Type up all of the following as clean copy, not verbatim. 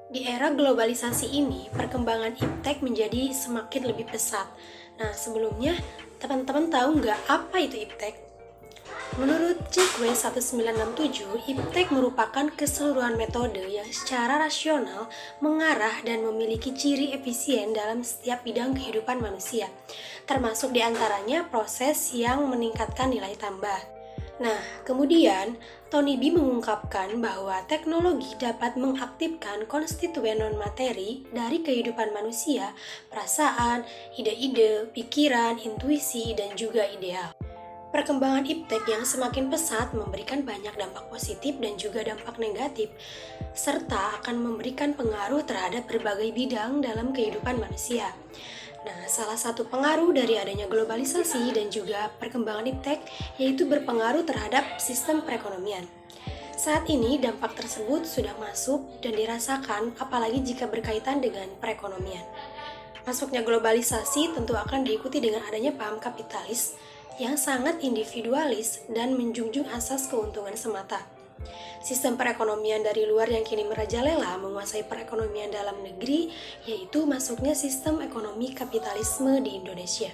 Di era globalisasi ini, perkembangan iptek menjadi semakin lebih pesat. Nah, sebelumnya, teman-teman tahu nggak apa itu iptek? Menurut JQ 1967, iptek merupakan keseluruhan metode yang secara rasional mengarah dan memiliki ciri efisien dalam setiap bidang kehidupan manusia, termasuk diantaranya proses yang meningkatkan nilai tambah. Nah, kemudian Tony B mengungkapkan bahwa teknologi dapat mengaktifkan konstituen non-materi dari kehidupan manusia, perasaan, ide-ide, pikiran, intuisi, dan juga ideal. Perkembangan iptek yang semakin pesat memberikan banyak dampak positif dan juga dampak negatif, serta akan memberikan pengaruh terhadap berbagai bidang dalam kehidupan manusia. Nah, salah satu pengaruh dari adanya globalisasi dan juga perkembangan iptek yaitu berpengaruh terhadap sistem perekonomian. Saat ini dampak tersebut sudah masuk dan dirasakan apalagi jika berkaitan dengan perekonomian. Masuknya globalisasi tentu akan diikuti dengan adanya paham kapitalis yang sangat individualis dan menjunjung asas keuntungan semata. Sistem perekonomian dari luar yang kini merajalela menguasai perekonomian dalam negeri, yaitu masuknya sistem ekonomi kapitalisme di Indonesia.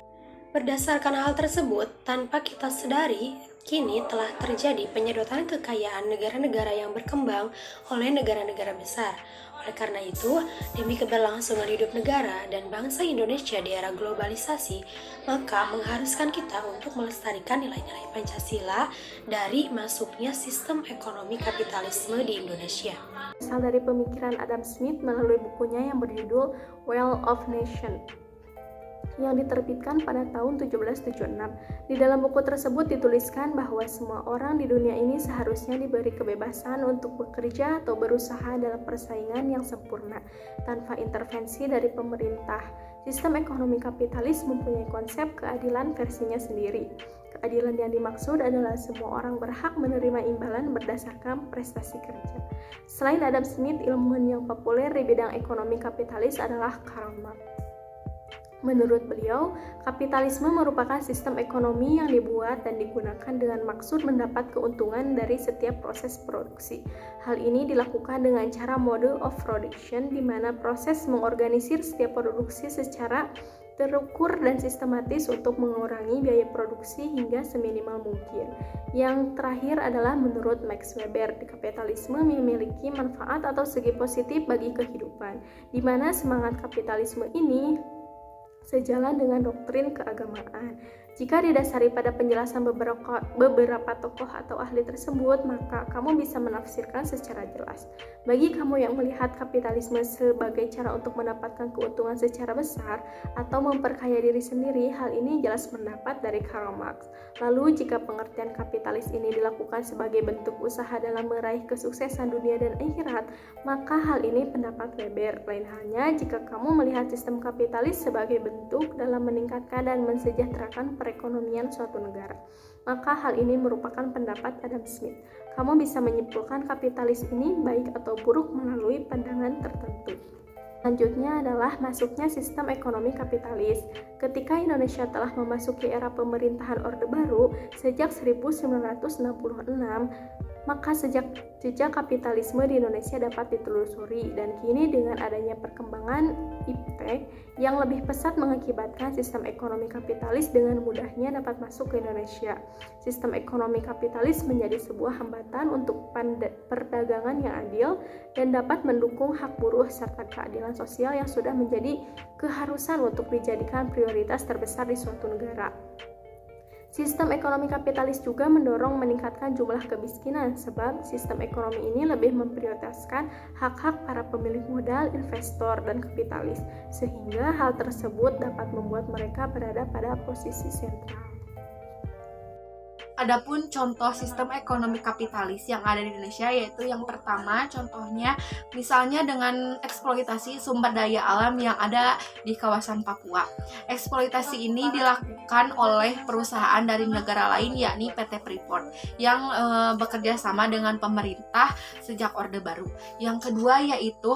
Berdasarkan hal tersebut, tanpa kita sadari, kini telah terjadi penyedotan kekayaan negara-negara yang berkembang oleh negara-negara besar. Oleh karena itu, demi keberlangsungan hidup negara dan bangsa Indonesia di era globalisasi, maka mengharuskan kita untuk melestarikan nilai-nilai Pancasila dari masuknya sistem ekonomi kapitalisme di Indonesia. Asal dari pemikiran Adam Smith melalui bukunya yang berjudul Wealth of Nation yang diterbitkan pada tahun 1776. Di dalam buku tersebut dituliskan bahwa semua orang di dunia ini seharusnya diberi kebebasan untuk bekerja atau berusaha dalam persaingan yang sempurna, tanpa intervensi dari pemerintah. Sistem ekonomi kapitalis mempunyai konsep keadilan versinya sendiri. Keadilan yang dimaksud adalah semua orang berhak menerima imbalan berdasarkan prestasi kerja. Selain Adam Smith, ilmuwan yang populer di bidang ekonomi kapitalis adalah Karl Marx. Menurut beliau, kapitalisme merupakan sistem ekonomi yang dibuat dan digunakan dengan maksud mendapat keuntungan dari setiap proses produksi. Hal ini dilakukan dengan cara mode of production, di mana proses mengorganisir setiap produksi secara terukur dan sistematis untuk mengurangi biaya produksi hingga seminimal mungkin. Yang terakhir adalah menurut Max Weber, kapitalisme memiliki manfaat atau segi positif bagi kehidupan, di mana semangat kapitalisme ini sejalan dengan doktrin keagamaan. Jika didasari pada penjelasan beberapa tokoh atau ahli tersebut, maka kamu bisa menafsirkan secara jelas. Bagi kamu yang melihat kapitalisme sebagai cara untuk mendapatkan keuntungan secara besar atau memperkaya diri sendiri, hal ini jelas pendapat dari Karl Marx. Lalu, jika pengertian kapitalis ini dilakukan sebagai bentuk usaha dalam meraih kesuksesan dunia dan akhirat, maka hal ini pendapat Weber. Lain halnya jika kamu melihat sistem kapitalis sebagai bentuk dalam meningkatkan dan mensejahterakan perekonomian suatu negara, maka hal ini merupakan pendapat Adam Smith. Kamu bisa menyimpulkan kapitalis ini baik atau buruk melalui pandangan tertentu. Selanjutnya adalah masuknya sistem ekonomi kapitalis. Ketika Indonesia telah memasuki era pemerintahan Orde Baru sejak 1966, maka jejak kapitalisme di Indonesia dapat ditelusuri, dan kini dengan adanya perkembangan iptek yang lebih pesat mengakibatkan sistem ekonomi kapitalis dengan mudahnya dapat masuk ke Indonesia. Sistem ekonomi kapitalis menjadi sebuah hambatan untuk perdagangan yang adil dan dapat mendukung hak buruh serta keadilan sosial yang sudah menjadi keharusan untuk dijadikan prioritas terbesar di suatu negara. Sistem ekonomi kapitalis juga mendorong meningkatkan jumlah kemiskinan, sebab sistem ekonomi ini lebih memprioritaskan hak-hak para pemilik modal, investor, dan kapitalis, sehingga hal tersebut dapat membuat mereka berada pada posisi sentral. Adapun contoh sistem ekonomi kapitalis yang ada di Indonesia, yaitu yang pertama contohnya misalnya dengan eksploitasi sumber daya alam yang ada di kawasan Papua. Eksploitasi ini dilakukan oleh perusahaan dari negara lain, yakni PT Freeport yang bekerja sama dengan pemerintah sejak Orde Baru. Yang kedua yaitu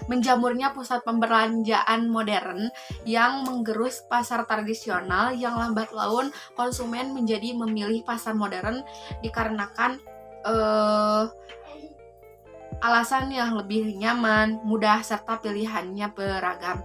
menjamurnya pusat pembelanjaan modern yang menggerus pasar tradisional yang lambat laun konsumen menjadi memilih pasar modern dikarenakan alasan yang lebih nyaman, mudah, serta pilihannya beragam.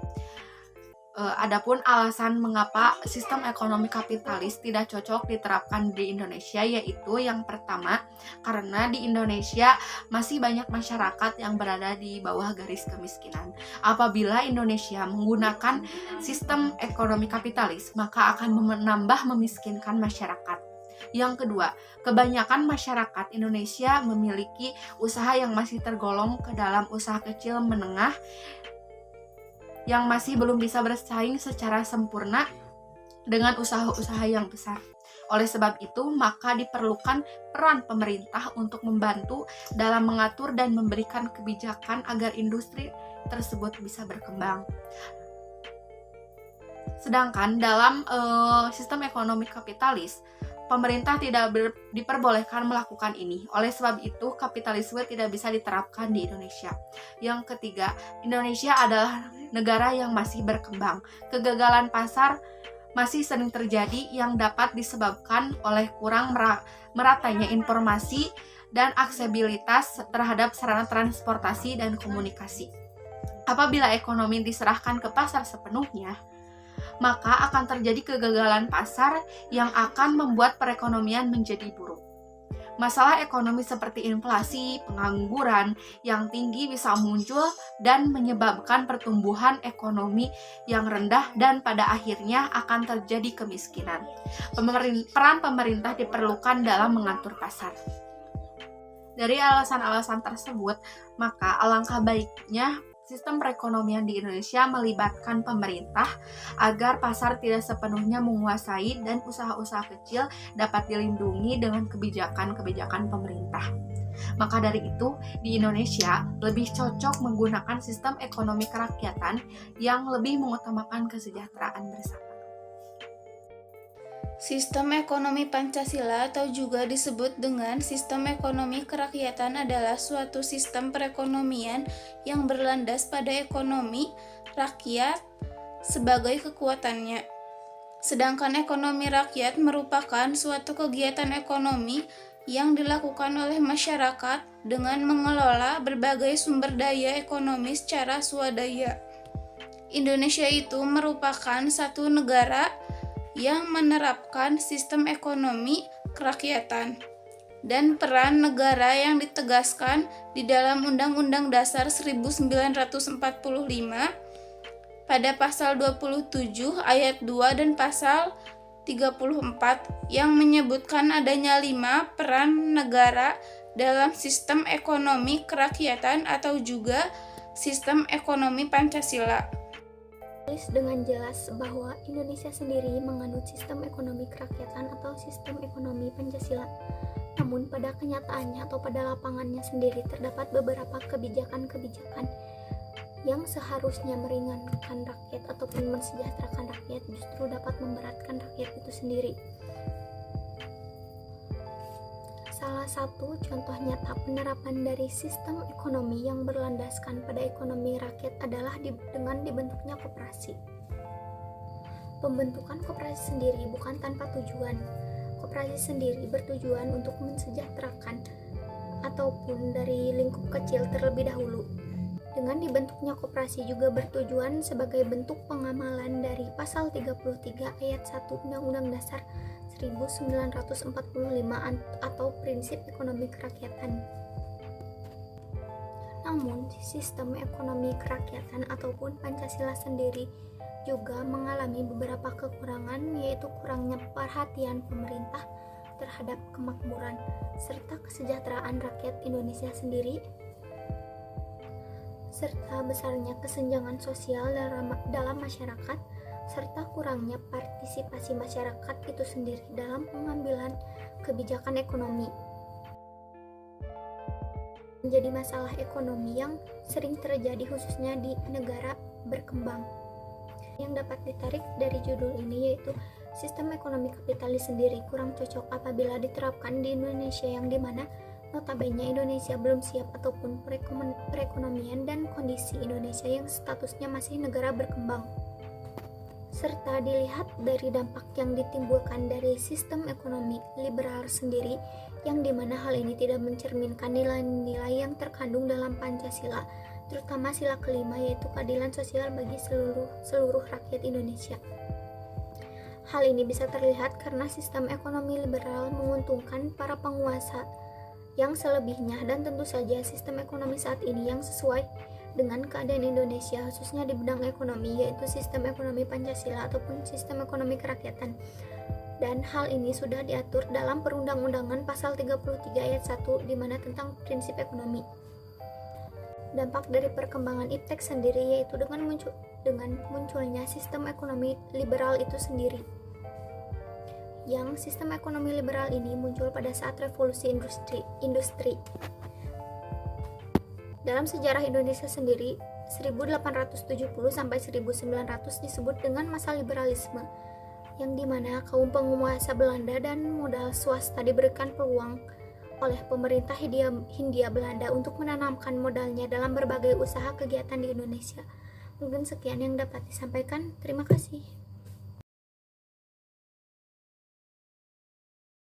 Adapun alasan mengapa sistem ekonomi kapitalis tidak cocok diterapkan di Indonesia, yaitu yang pertama, karena di Indonesia masih banyak masyarakat yang berada di bawah garis kemiskinan. Apabila Indonesia menggunakan sistem ekonomi kapitalis, maka akan menambah memiskinkan masyarakat. Yang kedua, kebanyakan masyarakat Indonesia memiliki usaha yang masih tergolong ke dalam usaha kecil menengah yang masih belum bisa bersaing secara sempurna dengan usaha-usaha yang besar. Oleh sebab itu, maka diperlukan peran pemerintah untuk membantu dalam mengatur dan memberikan kebijakan agar industri tersebut bisa berkembang. Sedangkan dalam sistem ekonomi kapitalis, pemerintah tidak diperbolehkan melakukan ini. Oleh sebab itu, kapitalisme tidak bisa diterapkan di Indonesia. Yang ketiga, Indonesia adalah negara yang masih berkembang. Kegagalan pasar masih sering terjadi yang dapat disebabkan oleh kurang meratanya informasi dan aksesibilitas terhadap sarana transportasi dan komunikasi. Apabila ekonomi diserahkan ke pasar sepenuhnya, maka akan terjadi kegagalan pasar yang akan membuat perekonomian menjadi buruk. Masalah ekonomi seperti inflasi, pengangguran yang tinggi bisa muncul dan menyebabkan pertumbuhan ekonomi yang rendah dan pada akhirnya akan terjadi kemiskinan. Peran pemerintah diperlukan dalam mengatur pasar. Dari alasan-alasan tersebut, maka alangkah baiknya sistem perekonomian di Indonesia melibatkan pemerintah agar pasar tidak sepenuhnya menguasai dan usaha-usaha kecil dapat dilindungi dengan kebijakan-kebijakan pemerintah. Maka dari itu, di Indonesia lebih cocok menggunakan sistem ekonomi kerakyatan yang lebih mengutamakan kesejahteraan bersama. Sistem ekonomi Pancasila atau juga disebut dengan sistem ekonomi kerakyatan adalah suatu sistem perekonomian yang berlandas pada ekonomi rakyat sebagai kekuatannya. Sedangkan ekonomi rakyat merupakan suatu kegiatan ekonomi yang dilakukan oleh masyarakat dengan mengelola berbagai sumber daya ekonomi secara swadaya. Indonesia itu merupakan satu negara yang menerapkan sistem ekonomi kerakyatan dan peran negara yang ditegaskan di dalam Undang-Undang Dasar 1945 pada pasal 27 ayat 2 dan pasal 34 yang menyebutkan adanya 5 peran negara dalam sistem ekonomi kerakyatan atau juga sistem ekonomi Pancasila. Dengan jelas bahwa Indonesia sendiri menganut sistem ekonomi kerakyatan atau sistem ekonomi Pancasila. Namun pada kenyataannya atau pada lapangannya sendiri terdapat beberapa kebijakan-kebijakan yang seharusnya meringankan rakyat ataupun mensejahterakan rakyat justru dapat memberatkan rakyat itu sendiri. Salah satu contoh nyata penerapan dari sistem ekonomi yang berlandaskan pada ekonomi rakyat adalah dengan dibentuknya koperasi. Pembentukan koperasi sendiri bukan tanpa tujuan. Koperasi sendiri bertujuan untuk mensejahterakan ataupun dari lingkup kecil terlebih dahulu. Dengan dibentuknya koperasi juga bertujuan sebagai bentuk pengamalan dari pasal 33 ayat 1 Undang-Undang Dasar 1945 atau prinsip ekonomi kerakyatan. Namun, sistem ekonomi kerakyatan ataupun Pancasila sendiri juga mengalami beberapa kekurangan, yaitu kurangnya perhatian pemerintah terhadap kemakmuran serta kesejahteraan rakyat Indonesia sendiri, serta besarnya kesenjangan sosial dalam masyarakat, serta kurangnya partisipasi masyarakat itu sendiri dalam pengambilan kebijakan ekonomi. Menjadi masalah ekonomi yang sering terjadi khususnya di negara berkembang. Yang dapat ditarik dari judul ini yaitu sistem ekonomi kapitalis sendiri kurang cocok apabila diterapkan di Indonesia yang dimana notabene Indonesia belum siap ataupun perekonomian dan kondisi Indonesia yang statusnya masih negara berkembang. serta dilihat dari dampak yang ditimbulkan dari sistem ekonomi liberal sendiri, yang dimana hal ini tidak mencerminkan nilai-nilai yang terkandung dalam Pancasila, terutama sila kelima, yaitu keadilan sosial bagi seluruh rakyat Indonesia. Hal ini bisa terlihat karena sistem ekonomi liberal menguntungkan para penguasa yang selebihnya, dan tentu saja sistem ekonomi saat ini yang sesuai dengan keadaan Indonesia khususnya di bidang ekonomi, yaitu sistem ekonomi Pancasila ataupun sistem ekonomi kerakyatan. Dan hal ini sudah diatur dalam Perundang-undangan pasal 33 ayat 1 di mana tentang prinsip ekonomi. Dampak dari perkembangan iptek sendiri yaitu dengan munculnya sistem ekonomi liberal itu sendiri. Yang sistem ekonomi liberal ini muncul pada saat revolusi industri. Dalam sejarah Indonesia sendiri, 1870 sampai 1900 disebut dengan masa liberalisme, yang dimana kaum penguasa Belanda dan modal swasta diberikan peluang oleh pemerintah Hindia Belanda untuk menanamkan modalnya dalam berbagai usaha kegiatan di Indonesia. Mungkin sekian yang dapat disampaikan. Terima kasih.